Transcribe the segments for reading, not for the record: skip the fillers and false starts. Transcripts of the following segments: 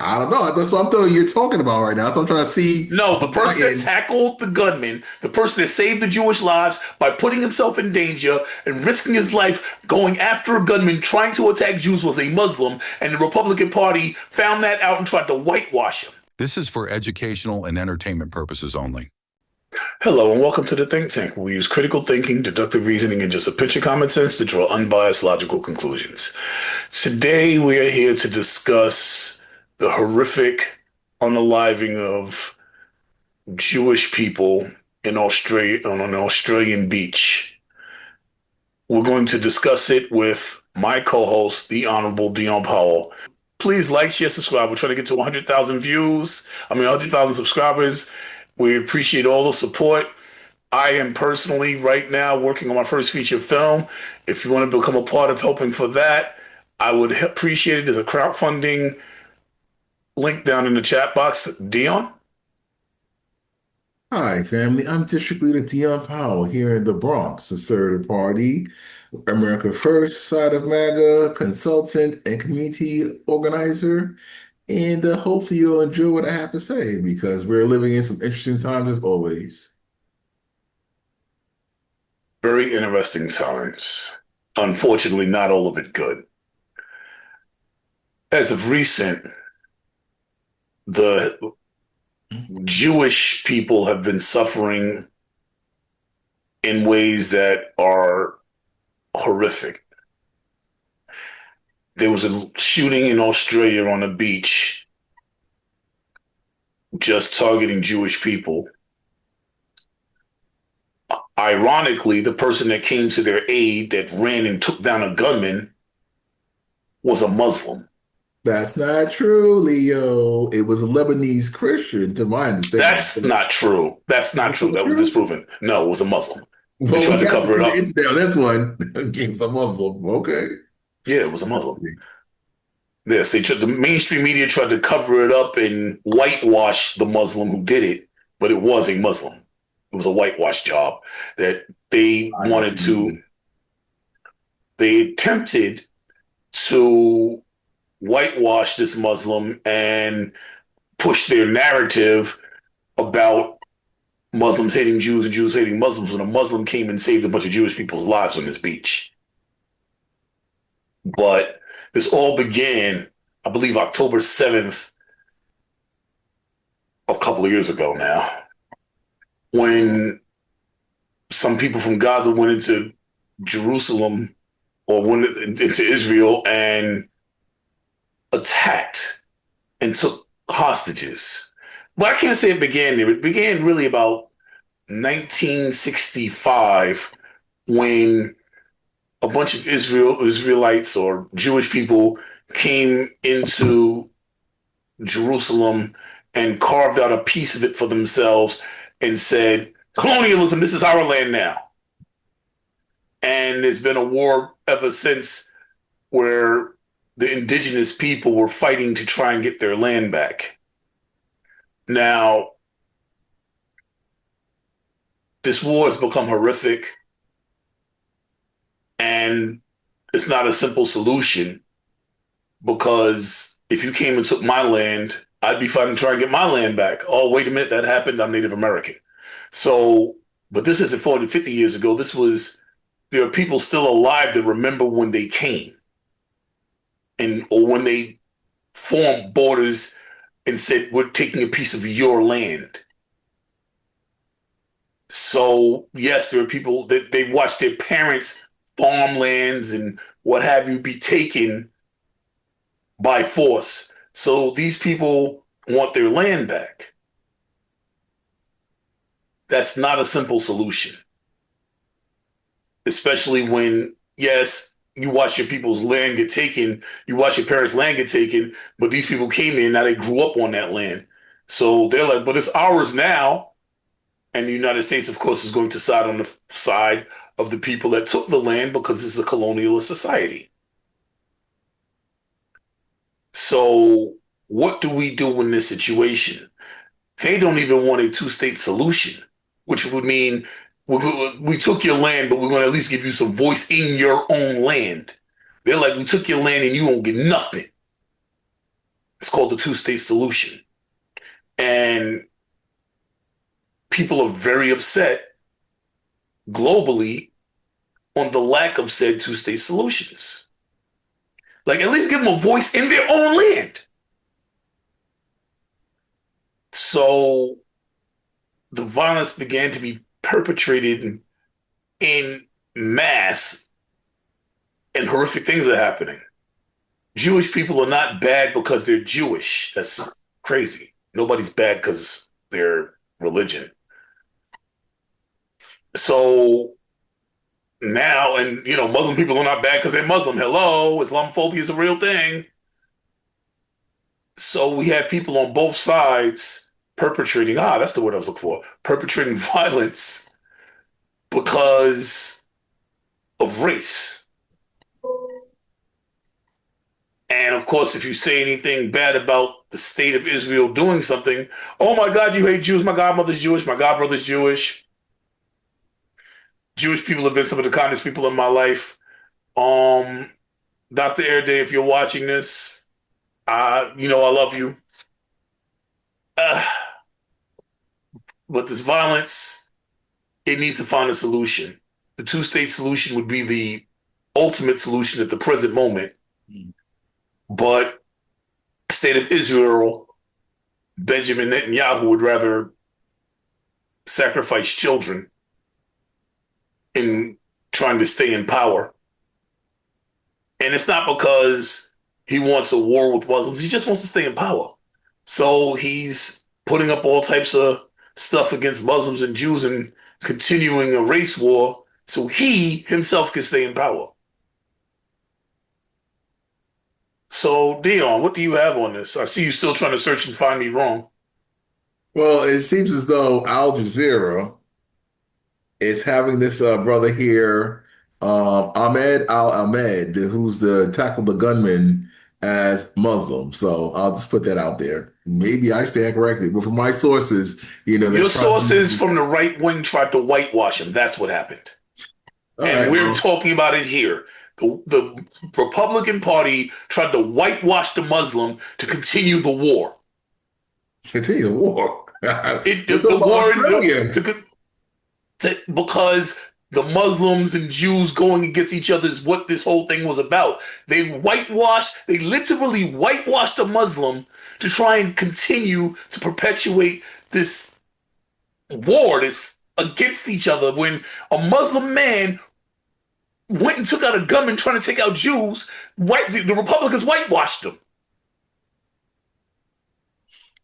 I don't know. That's what I'm telling you. You're talking about right now. So I'm trying to see No, the on my person that end. tackled the gunman, the person that saved the Jewish lives by putting himself in danger and risking his life going after a gunman trying to attack Jews was a Muslim, and the Republican Party found that out and tried to whitewash him. This is for educational and entertainment purposes only. Hello, and welcome to the Think Tank. We use critical thinking, deductive reasoning, and just a pinch of common sense to draw unbiased, logical conclusions. Today, we are here to discuss the horrific unaliving of Jewish people in Australia on an Australian beach. We're going to discuss it with my co-host, the Honorable Dion Powell. Please like, share, subscribe. We're trying to get to 100,000 views. 100,000 subscribers. We appreciate all the support. I am personally right now working on my first feature film. If you want to become a part of helping for that, I would appreciate it. There's a crowdfunding link down in the chat box. Dion? Hi, family. I'm District Leader Dion Powell here in the Bronx, the third party, America First side of MAGA, consultant and community organizer. And hopefully you'll enjoy what I have to say because we're living in some interesting times as always. Very interesting times. Unfortunately, not all of it good. As of recent, the Jewish people have been suffering in ways that are horrific. There was a shooting in Australia on a beach just targeting Jewish people. Ironically, the person that came to their aid that ran and took down a gunman was a Muslim. That's not true, Leo. It was a Lebanese Christian, to my understanding. That's not true. That's not That's true. not That was true? disproven. No, it was a Muslim. They Well, tried we to got to cover see it the up. incident on this one. Game's a Muslim. Okay. Yeah, it was a Muslim. Yes, the mainstream media tried to cover it up and whitewash the Muslim who did it, but it was a Muslim. It was a whitewash job that they wanted to. They attempted to whitewash this Muslim and push their narrative about Muslims hating Jews and Jews hating Muslims when a Muslim came and saved a bunch of Jewish people's lives on this beach. But this all began, I believe, October 7th, a couple of years ago now, when some people from Gaza went into Jerusalem or went into Israel and attacked and took hostages. But I can't say it began there. It began really about 1965 when a bunch of Israelites or Jewish people came into Jerusalem and carved out a piece of it for themselves and said, colonialism, this is our land now. And there's been a war ever since where the indigenous people were fighting to try and get their land back. Now, this war has become horrific, and it's not a simple solution because if you came and took my land, I'd be fighting to try and get my land back. Oh, wait a minute, that happened. I'm Native American. So, but this isn't 40, 50 years ago. There are people still alive that remember when they came or when they formed borders and said, we're taking a piece of your land. So, yes, there are people that they watched their parents' farmlands and what have you be taken by force. So these people want their land back. That's not a simple solution. Especially when, yes, you watch your people's land get taken, you watch your parents' land get taken, but these people came in, now they grew up on that land. So they're like, but it's ours now. And the United States, of course, is going to side on the side of the people that took the land because it's a colonialist society. So what do we do in this situation? They don't even want a two-state solution, which would mean we took your land, but we're going to at least give you some voice in your own land. They're like, we took your land and you won't get nothing. It's called the two-state solution. And people are very upset globally on the lack of said two-state solutions. Like, at least give them a voice in their own land. So the violence began to be perpetrated in mass, and horrific things are happening. Jewish people are not bad because they're Jewish. That's crazy. Nobody's bad because they're religion. So now, and Muslim people are not bad because they're Muslim. Hello, Islamophobia is a real thing. So we have people on both sides perpetrating, that's the word I was looking for, perpetrating violence because of race. And of course, if you say anything bad about the state of Israel doing something, oh my God, you hate Jews. My godmother's Jewish. My godbrother's Jewish. Jewish people have been some of the kindest people in my life. Dr. Erday, if you're watching this, I love you. But this violence, it needs to find a solution. The two-state solution would be the ultimate solution at the present moment. But the state of Israel, Benjamin Netanyahu would rather sacrifice children in trying to stay in power. And it's not because he wants a war with Muslims. He just wants to stay in power. So he's putting up all types of stuff against Muslims and Jews and continuing a race war so he himself can stay in power. So, Dion, what do you have on this? I see you still trying to search and find me wrong. Well, it seems as though Al Jazeera is having this brother here, Ahmed Al-Ahmed, who's the tackle the gunman as Muslim. So I'll just put that out there. Maybe I stand correctly, but from my sources, your sources from the right wing tried to whitewash him. That's what happened. And we're talking about it here. The Republican Party tried to whitewash the Muslim to continue the war. Continue the war. The war because the Muslims and Jews going against each other is what this whole thing was about. They literally whitewashed a Muslim to try and continue to perpetuate this war, this against each other. When a Muslim man went and took out a gunman trying to take out Jews, the Republicans whitewashed them.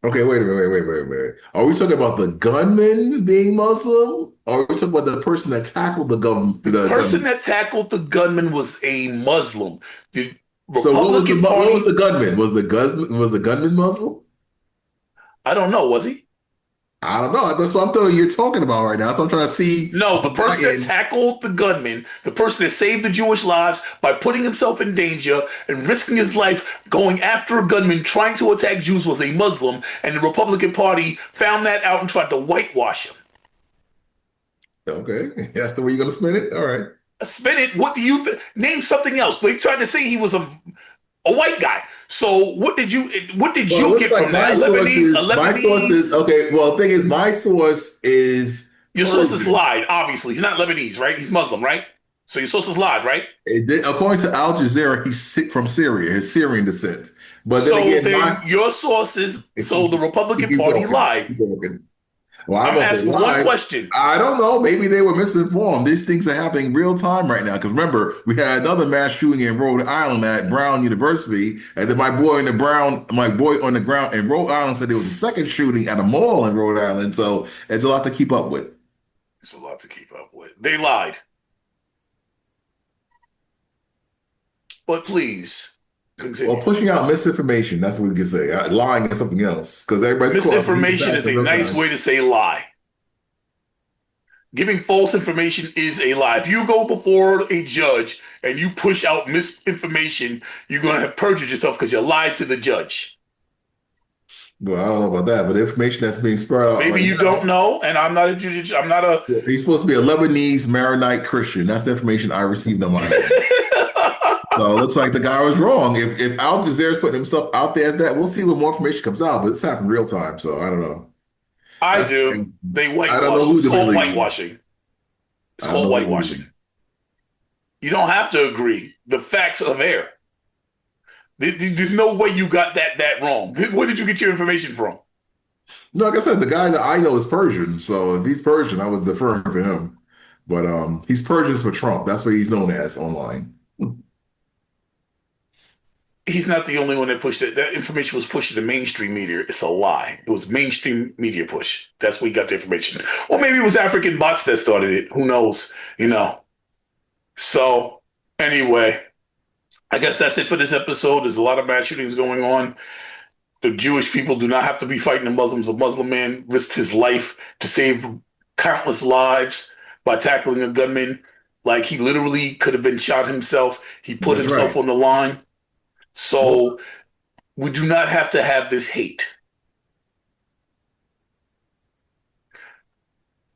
Okay, wait a minute. Are we talking about the gunman being Muslim? Or are we talking about the person that tackled the gunman? The person that tackled the gunman was a Muslim. The Republican Party, what was the gunman? Was the gunman Muslim? I don't know. Was he? I don't know. That's what I'm telling you. You're talking about right now. So I'm trying to see. No, the person that tackled the gunman, the person that saved the Jewish lives by putting himself in danger and risking his life going after a gunman trying to attack Jews was a Muslim, and the Republican Party found that out and tried to whitewash him. Okay, that's the way you're going to spin it? All right. Spin it? What do you name something else? They tried to say he was a white guy. So what did you get from that? My sources. Okay. Well, the thing is, my source is your sources lied. Obviously, he's not Lebanese, right? He's Muslim, right? So your sources lied, right? According to Al Jazeera, he's from Syria. His Syrian descent. But your sources. So the Republican Party lied. Well, I'm asking one question. I don't know. Maybe they were misinformed. These things are happening real time right now. Because remember, we had another mass shooting in Rhode Island at Brown University, and then my boy on the ground in Rhode Island said there was a second shooting at a mall in Rhode Island. So it's a lot to keep up with. It's a lot to keep up with. They lied. But please. Continue. Well, pushing out misinformation, that's what we can say. Lying is something else. Because everybody's misinformation is a nice way to say lie. Giving false information is a lie. If you go before a judge and you push out misinformation, you're going to have perjured yourself because you lied to the judge. Well, I don't know about that, but the information that's being spread out. Maybe you don't know, and I'm not a judge. I'm not a. He's supposed to be a Lebanese Maronite Christian. That's the information I received on my end. So it looks like the guy was wrong. If Al Jazeera is putting himself out there as that, we'll see what more information comes out. But it's happened real time, so I don't know. I That's do. They I don't know whitewash. who It's to called believe. whitewashing. It's I don't called know who to whitewashing. believe. You don't have to agree. The facts are there. There's no way you got that wrong. Where did you get your information from? No, like I said, the guy that I know is Persian. So if he's Persian, I was deferring to him. But he's Persian for Trump. That's what he's known as online. He's not the only one that pushed it. That information was pushed to the mainstream media. It's a lie. It was mainstream media push. That's where he got the information. Or maybe it was African bots that started it. Who knows? So anyway, I guess that's it for this episode. There's a lot of mass shootings going on. The Jewish people do not have to be fighting the Muslims. A Muslim man risked his life to save countless lives by tackling a gunman. Like he literally could have been shot himself. He put That's himself right. on the line. Well, So we do not have to have this hate.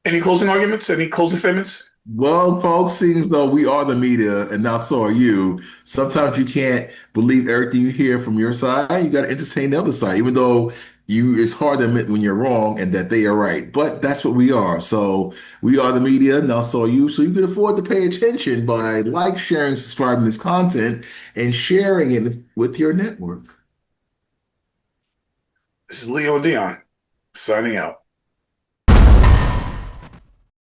Any closing arguments? Any closing statements? Well, folks, seems though we are the media, and now so are you. Sometimes you can't believe everything you hear from your side. You got to entertain the other side, even though it's hard to admit when you're wrong and that they are right. But that's what we are. So we are the media, now so are you. So you can afford to pay attention by sharing, subscribing to this content, and sharing it with your network. This is Leonard and Dion signing out.